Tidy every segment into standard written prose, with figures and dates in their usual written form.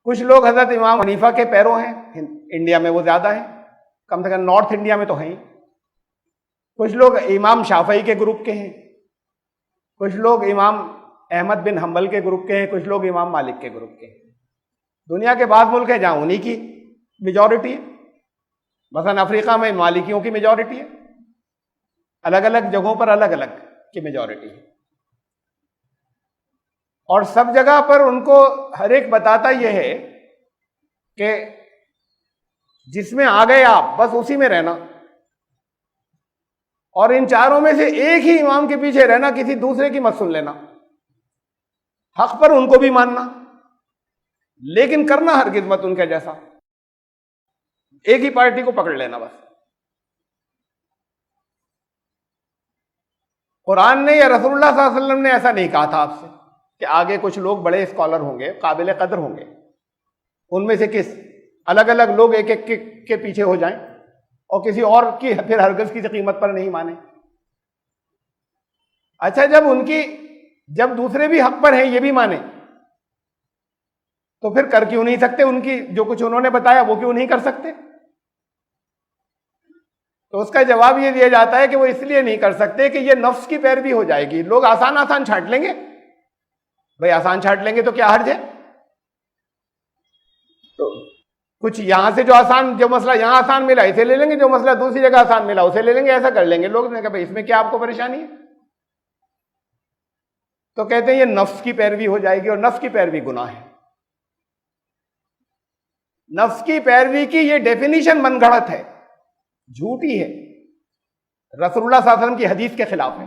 کچھ لوگ حضرت امام حنیفہ کے پیرو ہیں، انڈیا میں وہ زیادہ ہیں، کم سے کم نارتھ انڈیا میں تو ہیں۔ کچھ لوگ امام شافعی کے گروپ کے ہیں، کچھ لوگ امام احمد بن حنبل کے گروپ کے ہیں، کچھ لوگ امام مالک کے گروپ کے ہیں۔ دنیا کے بعض ملک ہیں جہاں انہی کی میجورٹی ہے، مثلا افریقہ میں مالکیوں کی میجورٹی ہے، الگ الگ جگہوں پر الگ الگ کی میجورٹی ہے، اور سب جگہ پر ان کو ہر ایک بتاتا یہ ہے کہ جس میں آ گئے آپ بس اسی میں رہنا، اور ان چاروں میں سے ایک ہی امام کے پیچھے رہنا، کسی دوسرے کی مت سن لینا، حق پر ان کو بھی ماننا لیکن کرنا ہرگز مت ان کے جیسا، ایک ہی پارٹی کو پکڑ لینا بس۔ قرآن نے یا رسول اللہ صلی اللہ علیہ وسلم نے ایسا نہیں کہا تھا آپ سے کہ آگے کچھ لوگ بڑے اسکالر ہوں گے، قابل قدر ہوں گے، ان میں سے کس الگ الگ لوگ ایک ایک کے پیچھے ہو جائیں اور کسی اور کی پھر ہرگز کی قیمت پر نہیں مانیں۔ اچھا جب دوسرے بھی حق پر ہیں یہ بھی مانیں تو پھر کر کیوں نہیں سکتے؟ ان کی جو کچھ انہوں نے بتایا وہ کیوں نہیں کر سکتے؟ تو اس کا جواب یہ دیا جاتا ہے کہ وہ اس لیے نہیں کر سکتے کہ یہ نفس کی پیروی ہو جائے گی، لوگ آسان آسان چھانٹ لیں گے، بھئی آسان چھانٹ لیں گے تو کیا حرج ہے؟ تو کچھ یہاں سے جو مسئلہ یہاں آسان ملا اسے لے لیں گے، جو مسئلہ دوسری جگہ آسان ملا اسے لے لیں گے، ایسا کر لیں گے۔ لوگ نے کہا بھئی اس میں کیا آپ کو پریشانی ہے؟ تو کہتے ہیں یہ نفس کی پیروی ہو جائے گی، اور نفس کی پیروی گناہ ہے۔ نفس کی پیروی کی یہ ڈیفینیشن من گھڑت ہے، جھوٹی ہے، رسول اللہ صلی اللہ علیہ وسلم کی حدیث کے خلاف ہے،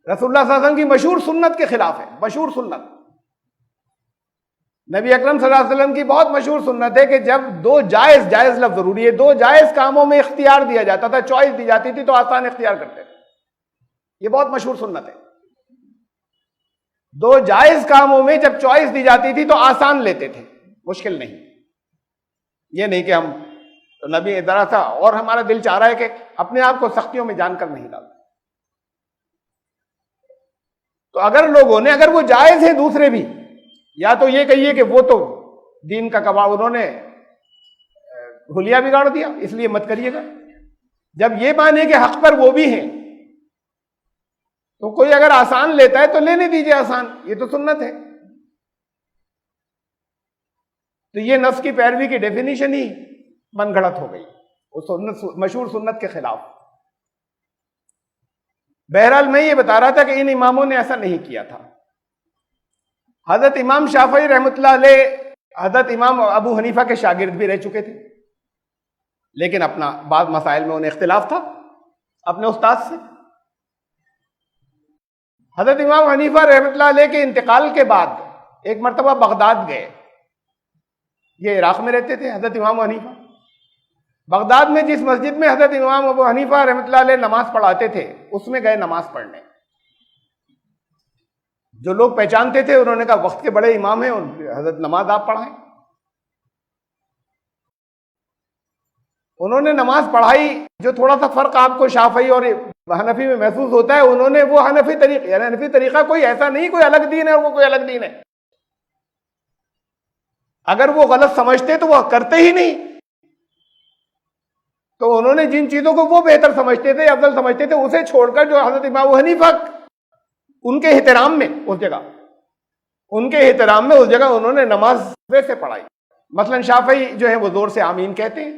رسول اللہ صلی اللہ علیہ وسلم کی مشہور سنت کے خلاف ہے۔ مشہور سنت، نبی اکرم صلی اللہ علیہ وسلم کی بہت مشہور سنت ہے کہ جب دو جائز لفظ ضروری ہے، دو جائز کاموں میں اختیار دیا جاتا تھا، چوائس دی جاتی تھی تو آسان اختیار کرتے تھے۔ یہ بہت مشہور سنت ہے، دو جائز کاموں میں جب چوائس دی جاتی تھی تو آسان لیتے تھے، مشکل نہیں۔ یہ نہیں کہ ہم نبی ادارہ تھا اور ہمارا دل چاہ رہا ہے کہ اپنے آپ کو سختیوں میں جان کر نہیں ڈالتا۔ تو اگر وہ جائز ہیں دوسرے بھی، یا تو یہ کہیے کہ وہ تو دین کا کباڑ، انہوں نے حلیہ بگاڑ دیا اس لیے مت کریے گا۔ جب یہ مانے کہ حق پر وہ بھی ہیں تو کوئی اگر آسان لیتا ہے تو لینے دیجیے آسان، یہ تو سنت ہے۔ تو یہ نفس کی پیروی کی ڈیفینیشن ہی من گھڑت ہو گئی، اس مشہور سنت کے خلاف۔ بہرحال میں یہ بتا رہا تھا کہ ان اماموں نے ایسا نہیں کیا تھا۔ حضرت امام شافعی رحمۃ اللہ علیہ حضرت امام ابو حنیفہ کے شاگرد بھی رہ چکے تھے، لیکن اپنا بعض مسائل میں انہیں اختلاف تھا اپنے استاد سے۔ حضرت امام حنیفہ رحمۃ اللہ علیہ کے انتقال کے بعد ایک مرتبہ بغداد گئے، یہ عراق میں رہتے تھے حضرت امام حنیفہ۔ بغداد میں جس مسجد میں حضرت امام ابو حنیفہ رحمۃ اللہ علیہ نماز پڑھاتے تھے اس میں گئے نماز پڑھنے۔ جو لوگ پہچانتے تھے انہوں نے کہا وقت کے بڑے امام ہیں، حضرت نماز آپ پڑھائیں۔ انہوں نے نماز پڑھائی، جو تھوڑا سا فرق آپ کو شافعی اور حنفی میں محسوس ہوتا ہے، انہوں نے وہ حنفی طریقہ کوئی ایسا نہیں کوئی الگ دین ہے اور وہ کوئی الگ دین ہے۔ اگر وہ غلط سمجھتے تو وہ کرتے ہی نہیں، تو انہوں نے جن چیزوں کو وہ بہتر سمجھتے تھے، افضل سمجھتے تھے، اسے چھوڑ کر جو حضرت امام ابو حنیفہ ان کے احترام میں اس جگہ انہوں نے نماز ویسے پڑھائی۔ مثلا شافعی جو ہے وہ زور سے آمین کہتے ہیں،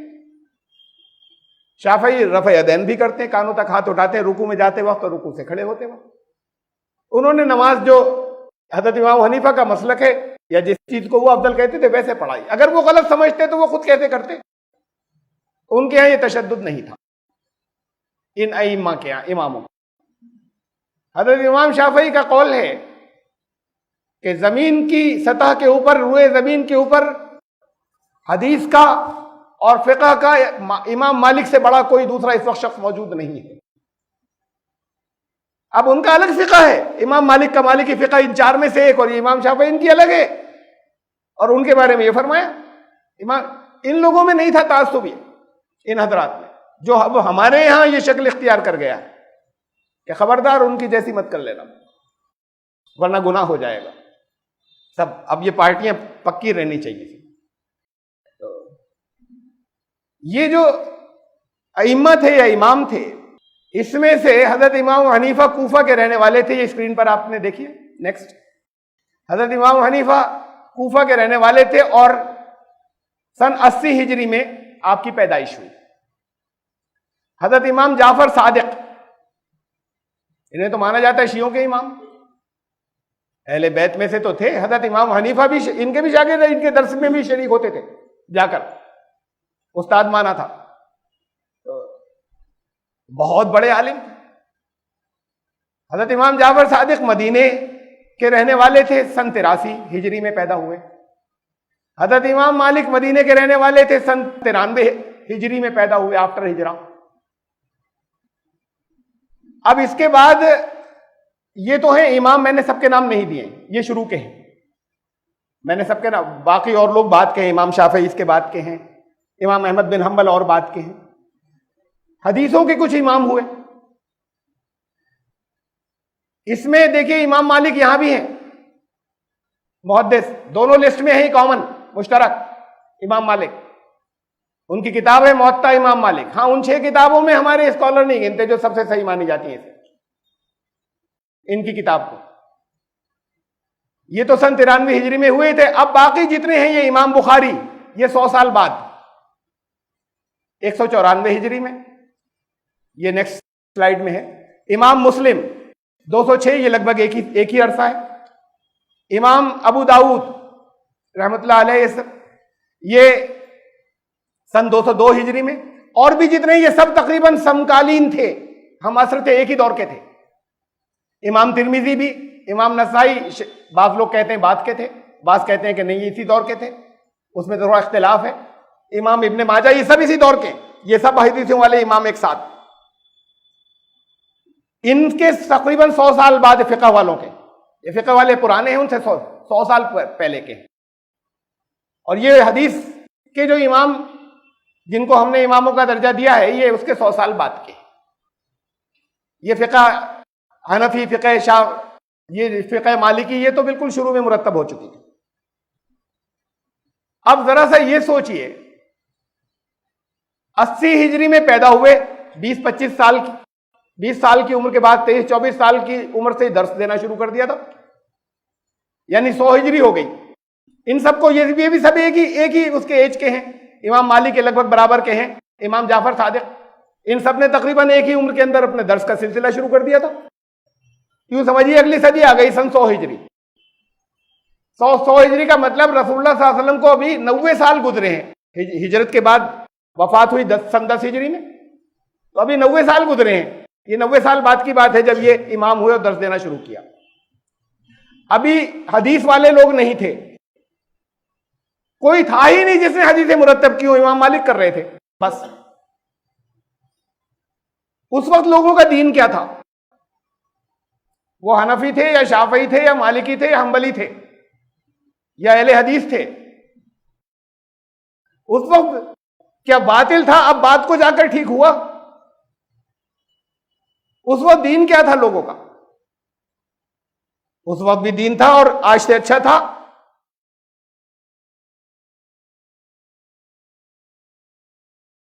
شافعی رفع یدین بھی کرتے ہیں، کانوں تک ہاتھ اٹھاتے ہیں رکوع میں جاتے وقت اور رکوع سے کھڑے ہوتے وقت۔ انہوں نے نماز جو حضرت امام ابو حنیفہ کا مسلک ہے یا جس چیز کو وہ افضل کہتے تھے ویسے پڑھائی۔ اگر وہ غلط سمجھتے تو وہ خود کیسے کرتے؟ ان کے ہاں یہ تشدد نہیں تھا، ان ائمہ کے ہاں اماموں۔ حضرت امام شافعی کا قول ہے کہ زمین کی سطح کے اوپر، روئے زمین کے اوپر حدیث کا اور فقہ کا امام مالک سے بڑا کوئی دوسرا اس وقت شخص موجود نہیں ہے۔ اب ان کا الگ فقہ ہے، امام مالک کا مالکی فقہ ان چار میں سے ایک، اور یہ امام شافعی ان کی الگ ہے، اور ان کے بارے میں یہ فرمایا ان لوگوں میں نہیں تھا تعصب، ان حضرات میں، جو اب ہمارے یہاں یہ شکل اختیار کر گیا ہے کہ خبردار ان کی جیسی مت کر لینا ورنہ گناہ ہو جائے گا۔ سب اب یہ پارٹیاں پکی رہنی چاہیے. یہ جو ائمہ تھے یا امام تھے، اس میں سے حضرت امام حنیفہ کوفہ کے رہنے والے تھے. یہ اسکرین پر آپ نے دیکھیے. نیکسٹ. حضرت امام حنیفہ کوفہ کے رہنے والے تھے اور سن 80 ہجری میں آپ کی پیدائش ہوئی. حضرت امام جعفر صادق، انہیں تو مانا جاتا ہے شیعوں کے امام، اہل بیت میں سے تو تھے. حضرت امام حنیفہ بھی ان کے بھی شاگرد، ان کے درس میں بھی شریک ہوتے تھے، جا کر استاد مانا تھا. بہت بڑے عالم. حضرت امام جعفر صادق مدینے کے رہنے والے تھے، سن 83 ہجری میں پیدا ہوئے. حضرت امام مالک مدینے کے رہنے والے تھے، سن 93 ہجری میں پیدا ہوئے آفٹر ہجرہ. اب اس کے بعد یہ تو ہیں امام، میں نے سب کے نام نہیں دیے، یہ شروع کے ہیں. میں نے سب کے نام، باقی اور لوگ بعد کے ہیں. امام شافعی اس کے بعد کے ہیں، امام احمد بن حنبل اور بعد کے ہیں. حدیثوں کے کچھ امام ہوئے. اس میں دیکھیے امام مالک یہاں بھی ہیں، محدث، دونوں لسٹ میں ہیں، کامن مشترک. امام مالک، ان کی کتاب ہے موطا امام مالک. ہاں، ان 6 کتابوں میں ہمارے اسکالر نہیں گنتے جو سب سے صحیح مانی جاتی ہیں ان کی کتاب کو. یہ تو سن 93 ہجری میں ہوئے تھے. اب باقی جتنے ہیں، یہ امام بخاری، یہ 100 سال بعد 194 ہجری میں. یہ نیکسٹ سلائیڈ میں ہے. امام مسلم 206، یہ لگ بھگ ایک ہی عرصہ ہے. امام ابو داؤد رحمۃ اللہ علیہ، یہ سن 202 ہجری میں. اور بھی جتنے، یہ سب تقریباً سمکالین تھے، ہم عصر تھے، ایک ہی دور کے تھے. امام ترمذی بھی، امام نسائی، بعض لوگ کہتے ہیں بعد کے تھے، بعض کہتے ہیں کہ نہیں، اسی دور کے تھے، اس میں تھوڑا اختلاف ہے. امام ابن ماجہ، یہ سب اسی دور کے، یہ سب حدیثوں والے امام ایک ساتھ. ان کے تقریباً 100 سال بعد فقہ والوں کے، یہ فقہ والے پرانے ہیں، ان سے 100 سال پہلے کے. اور یہ حدیث کے جو امام جن کو ہم نے اماموں کا درجہ دیا ہے، یہ اس کے 100 سال بعد کے. یہ فقہ حنفی، فقہ یہ فقہ مالکی، یہ تو بالکل شروع میں مرتب ہو چکی ہے. اب ذرا سا یہ سوچئے، 80 ہجری میں پیدا ہوئے، 20 سال کی عمر کے بعد 23-24 سال کی عمر سے درس دینا شروع کر دیا تھا، یعنی 100 ہجری ہو گئی. ان سب کو یہ بھی سب ایک ہی اس کے ایج کے ہیں. امام مالک کے لگ بھگ برابر کے ہیں. امام جعفر صادق، ان سب نے تقریباً ایک ہی عمر کے اندر اپنے درس کا سلسلہ شروع کر دیا تھا. یوں سمجھیے اگلی صدی آ گئی، سن 100 ہجری. 100 ہجری کا مطلب رسول اللہ صلی اللہ علیہ وسلم کو ابھی 90 سال گزرے ہیں. ہجرت کے بعد وفات ہوئی سن 10 ہجری میں، تو ابھی 90 سال گزرے ہیں. یہ 90 سال بعد کی بات ہے جب یہ امام ہوئے اور درس دینا شروع کیا. ابھی حدیث والے لوگ نہیں تھے، کوئی تھا ہی نہیں جس نے حدیثیں مرتب کی ہو. امام مالک کر رہے تھے بس. اس وقت لوگوں کا دین کیا تھا؟ وہ حنفی تھے یا شافعی تھے یا مالکی تھے یا حنبلی تھے یا اہل حدیث تھے؟ اس وقت کیا باطل تھا؟ اب بات کو جا کر ٹھیک ہوا. اس وقت دین کیا تھا لوگوں کا؟ اس وقت بھی دین تھا اور آج سے اچھا تھا.